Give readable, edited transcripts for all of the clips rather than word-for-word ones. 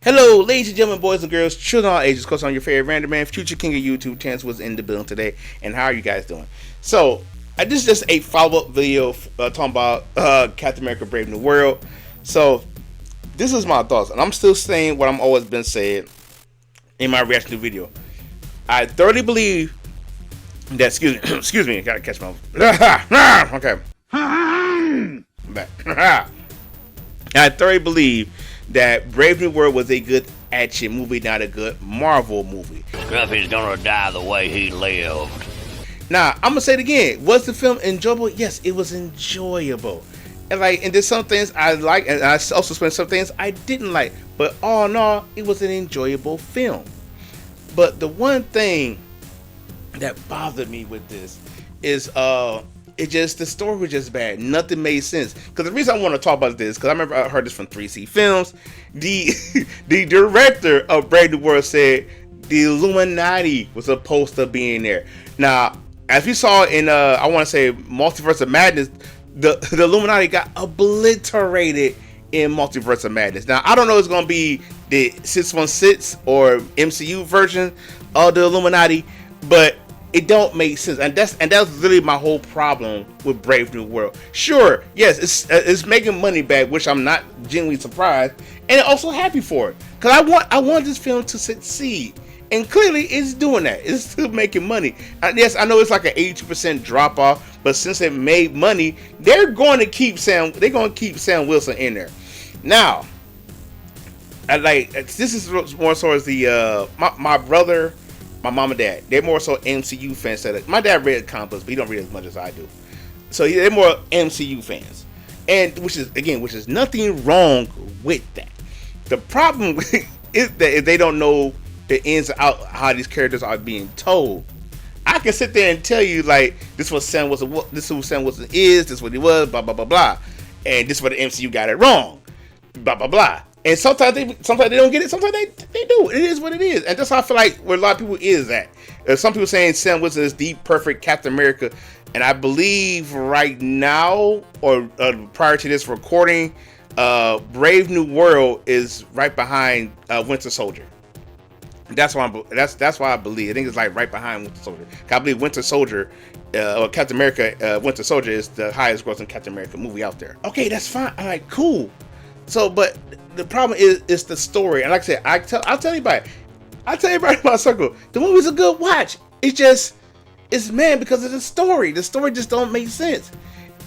Hello, ladies and gentlemen, boys and girls, children of all ages. Course, on your favorite random man, future king of YouTube. Chance was in the building today, and how are you guys doing? So, this is just a follow-up video talking about Captain America: Brave New World. So, this is my thoughts, and I'm still saying what I'm always been saying in my reaction to the video. I thoroughly believe that. Excuse me, I gotta catch my. Okay. I'm back. I thoroughly believe that Brave New World was a good action movie, not a good Marvel movie. Scruffy's gonna die the way he lived. Now, I'm gonna say it again. Was the film enjoyable? Yes, it was enjoyable. And there's some things I like, and I also spent some things I didn't like. But all in all, it was an enjoyable film. But the one thing that bothered me with this is the story was just bad. Nothing made sense. Because the reason I want to talk about this, because I remember I heard this from 3C Films. The director of Brave New World said the Illuminati was supposed to be in there. Now, as we saw in I want to say Multiverse of Madness, the Illuminati got obliterated in Multiverse of Madness. Now, I don't know if it's going to be the 616 or MCU version of the Illuminati, but it don't make sense, and that's really my whole problem with Brave New World. Sure, yes, it's making money back, which I'm not genuinely surprised, and also happy for it, because I want this film to succeed, and clearly it's doing that. It's still making money. And yes, I know it's like an 82% drop off, but since it made money, they're going to keep Sam Wilson in there. Now, this is more so as the my brother, my mom and dad, they're more so MCU fans. My dad read comic books, but he don't read as much as I do. So they're more MCU fans, and which is nothing wrong with that. The problem is that if they don't know the ins and out how these characters are being told, I can sit there and tell you like this was Sam Wilson. This is who Sam Wilson is. This is what he was. Blah blah blah blah, and this is where the MCU got it wrong. Blah blah blah. And sometimes they don't get it. Sometimes they do. It is what it is, and that's how I feel like where a lot of people is at. Some people saying Sam Wilson is the perfect Captain America, and I believe right now or prior to this recording, Brave New World is right behind Winter Soldier. That's why I believe. I think it's like right behind Winter Soldier. I believe Winter Soldier or Captain America, Winter Soldier is the highest grossing Captain America movie out there. Okay, that's fine. All right, cool. So, but the problem is the story, and like I said, I'll tell anybody in my circle, the movie's a good watch. It's man because of the story. The story just don't make sense.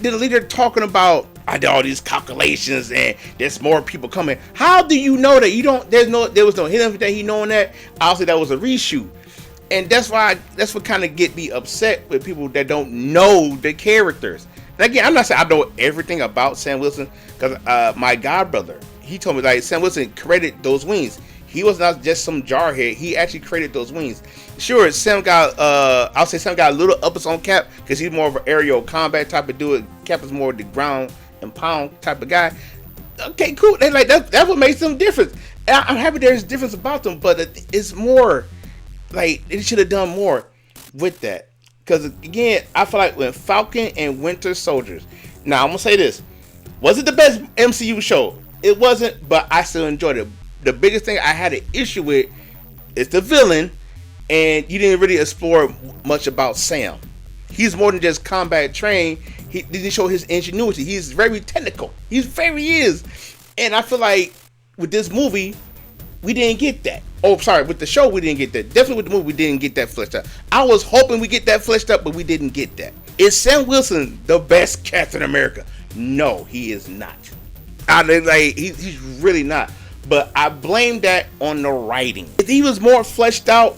The leader talking about I did all these calculations and there's more people coming. How do you know that? There was no hint that he knowing that. Obviously, that was a reshoot, and that's what kind of get me upset with people that don't know the characters. And again, I'm not saying I know everything about Sam Wilson, because my godbrother, he told me like Sam Wilson created those wings. He was not just some jarhead. He actually created those wings. Sure, Sam got I'll say Sam got a little uppers on Cap because he's more of an aerial combat type of dude. Cap is more the ground and pound type of guy. Okay, cool. And like that's what makes them different. And I'm happy there's a difference about them, but it's more like they should have done more with that. Because again, I feel like when Falcon and Winter Soldiers. Now I'm gonna say this: was it the best MCU show? It wasn't, but I still enjoyed it. The biggest thing I had an issue with is the villain, and you didn't really explore much about Sam. He's more than just combat trained. He didn't show his ingenuity. He's very technical. He is, and I feel like with this movie, we didn't get that. Oh, sorry, with the show, we didn't get that. Definitely with the movie, we didn't get that fleshed out. I was hoping we get that fleshed out, but we didn't get that. Is Sam Wilson the best Captain America? No, he is not. He's really not. But I blame that on the writing. If he was more fleshed out,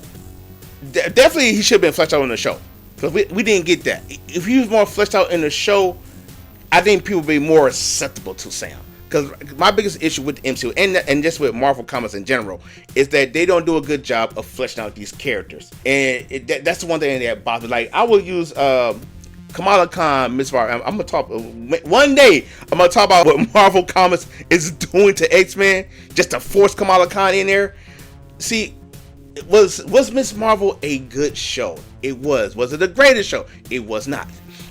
definitely he should have been fleshed out in the show. Because we didn't get that. If he was more fleshed out in the show, I think people would be more acceptable to Sam. Because my biggest issue with the MCU and just with Marvel Comics in general is that they don't do a good job of fleshing out these characters, and that's the one thing that bothers me. Like I will use Kamala Khan, Miss Var. I'm gonna talk one day. I'm gonna talk about what Marvel Comics is doing to X-Men just to force Kamala Khan in there. See, was Miss Marvel a good show? It was. Was it the greatest show? It was not.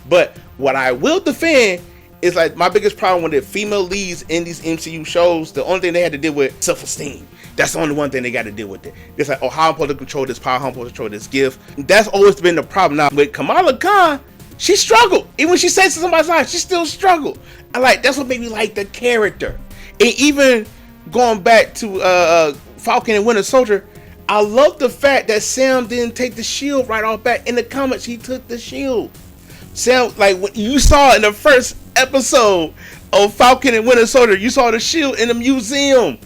But what I will defend is like my biggest problem with the female leads in these MCU shows. The only thing they had to deal with self-esteem. That's the only one thing they got to deal with it. It's like, oh, how I'm supposed to control this power, how I'm supposed to control this gift. That's always been the problem. Now with Kamala Khan, she struggled. Even when she says to somebody's life, she still struggled. I like, that's what made me like the character. And even going back to Falcon and Winter Soldier, I love the fact that Sam didn't take the shield right off back. In the comics, he took the shield. Sam, like when you saw in the first episode of Falcon and Winter Soldier, you saw the shield in the museum.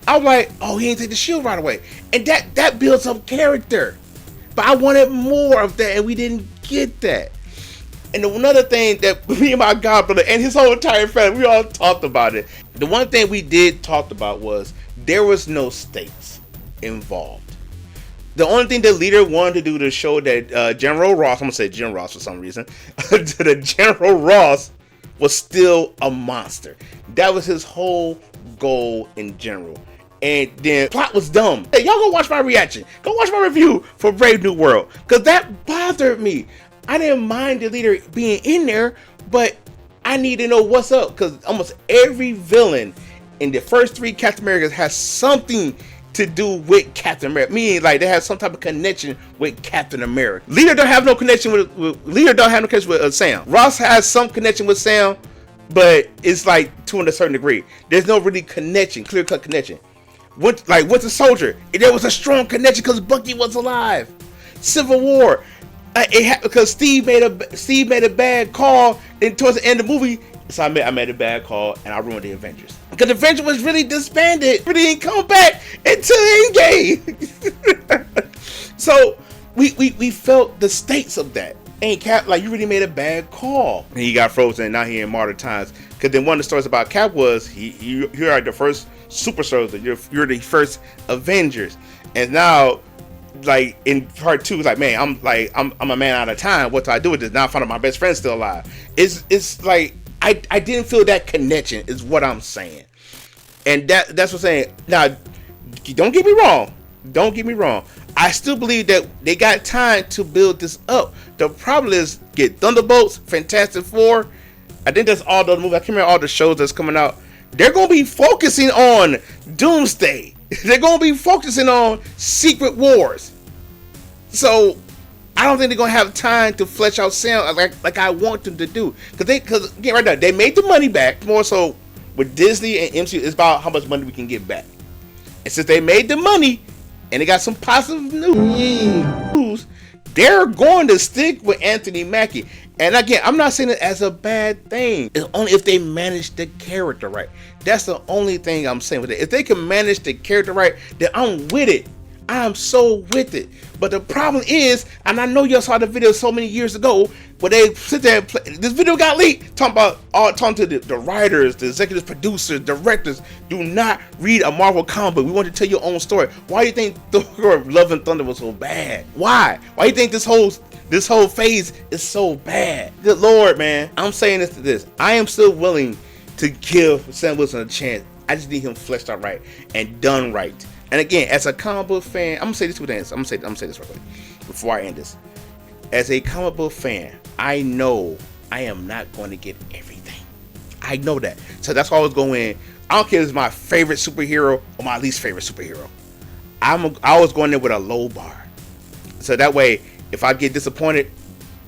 I was like, oh, he didn't take the shield right away. And that builds up character. But I wanted more of that, and we didn't get that. And another thing that me and my godbrother and his whole entire family, we all talked about it. The one thing we did talk about was there was no stakes involved. The only thing the leader wanted to do to show that General Ross, I'm going to say General Ross for some reason, the General Ross was still a monster. That was his whole goal in general. And then plot was dumb. Hey, y'all go watch my reaction. Go watch my review for Brave New World. Because that bothered me. I didn't mind the leader being in there, but I need to know what's up. Because almost every villain in the first 3 Captain Americas has something to do with Captain America. Meaning like they have some type of connection with Captain America. Leader don't have no connection with Sam. Ross has some connection with Sam, but it's like to a certain degree. There's no really connection, clear-cut connection. With the Soldier, there was a strong connection because Bucky was alive. Civil War, because Steve made a bad call, and towards the end of the movie, so I made a bad call and I ruined the Avengers. Because the Avengers was really disbanded, really didn't come back until Endgame. So we felt the stakes of that. And Cap, like, you really made a bad call. And he got frozen, and now he in Martyr Times. Because then one of the stories about Cap was you are the first super soldier. You're the first Avengers. And now, like in part 2, it's like, man, I'm a man out of time. What do I do with this? Now I found out my best friend's still alive. It's like I didn't feel that connection. Is what I'm saying. And that's what I'm saying. Now, don't get me wrong. Don't get me wrong. I still believe that they got time to build this up. The problem is get Thunderbolts, Fantastic Four. I think that's all the movies. I can't remember all the shows that's coming out. They're going to be focusing on Doomsday. They're going to be focusing on Secret Wars. So I don't think they're going to have time to flesh out Sam like I want them to do. Because again, right now, they made the money back. More so with Disney and MCU, it's about how much money we can get back. And since they made the money, and they got some positive news, they're going to stick with Anthony Mackie. And again, I'm not saying it as a bad thing. It's only if they manage the character right. That's the only thing I'm saying with it. If they can manage the character right, then I'm with it. I'm so with it. But the problem is, and I know y'all saw the video so many years ago, where they sit there and play. This video got leaked, talking to the writers, the executive producers, directors. Do not read a Marvel comic book. We want to tell your own story. Why do you think Thor Love and Thunder was so bad? Why do you think this whole phase is so bad? Good Lord, man. I'm saying this. I am still willing to give Sam Wilson a chance. I just need him fleshed out right and done right. And again, as a comic book fan, I'm gonna say this with this. I'm gonna say this real quick before I end this. As a comic book fan, I know I am not going to get everything. I know that. So that's why I was going. I don't care if it's my favorite superhero or my least favorite superhero. I was going there with a low bar. So that way, if I get disappointed,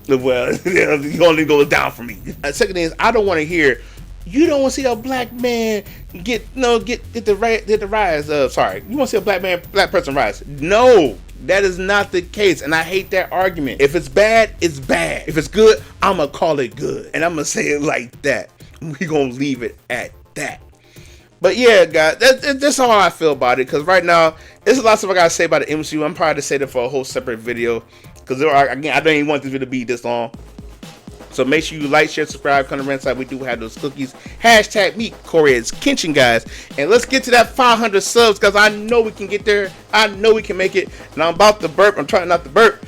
well, it only goes down for me. The second thing is, I don't want to hear. You don't want to see a black man get the rise. Sorry, you want to see a black person rise? No, that is not the case, and I hate that argument. If it's bad, it's bad. If it's good, I'm gonna call it good, and I'm gonna say it like that. We gonna leave it at that. But yeah, guys, that's all I feel about it. Because right now, there's a lot of stuff I gotta say about the MCU. I'm probably to say that for a whole separate video. Because again, I don't even want this video to be this long. So make sure you like, share, subscribe, come to Rent Side. We do have those cookies. Hashtag meet Corey's Kitchen, guys. And let's get to that 500 subs, because I know we can get there. I know we can make it. And I'm about to burp. I'm trying not to burp.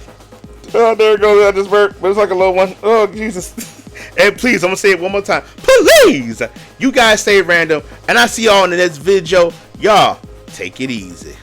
Oh, there it goes. I just burp. But it's like a little one. Oh, Jesus. And please, I'm going to say it one more time. Please, you guys stay random. And I'll see y'all in the next video. Y'all, take it easy.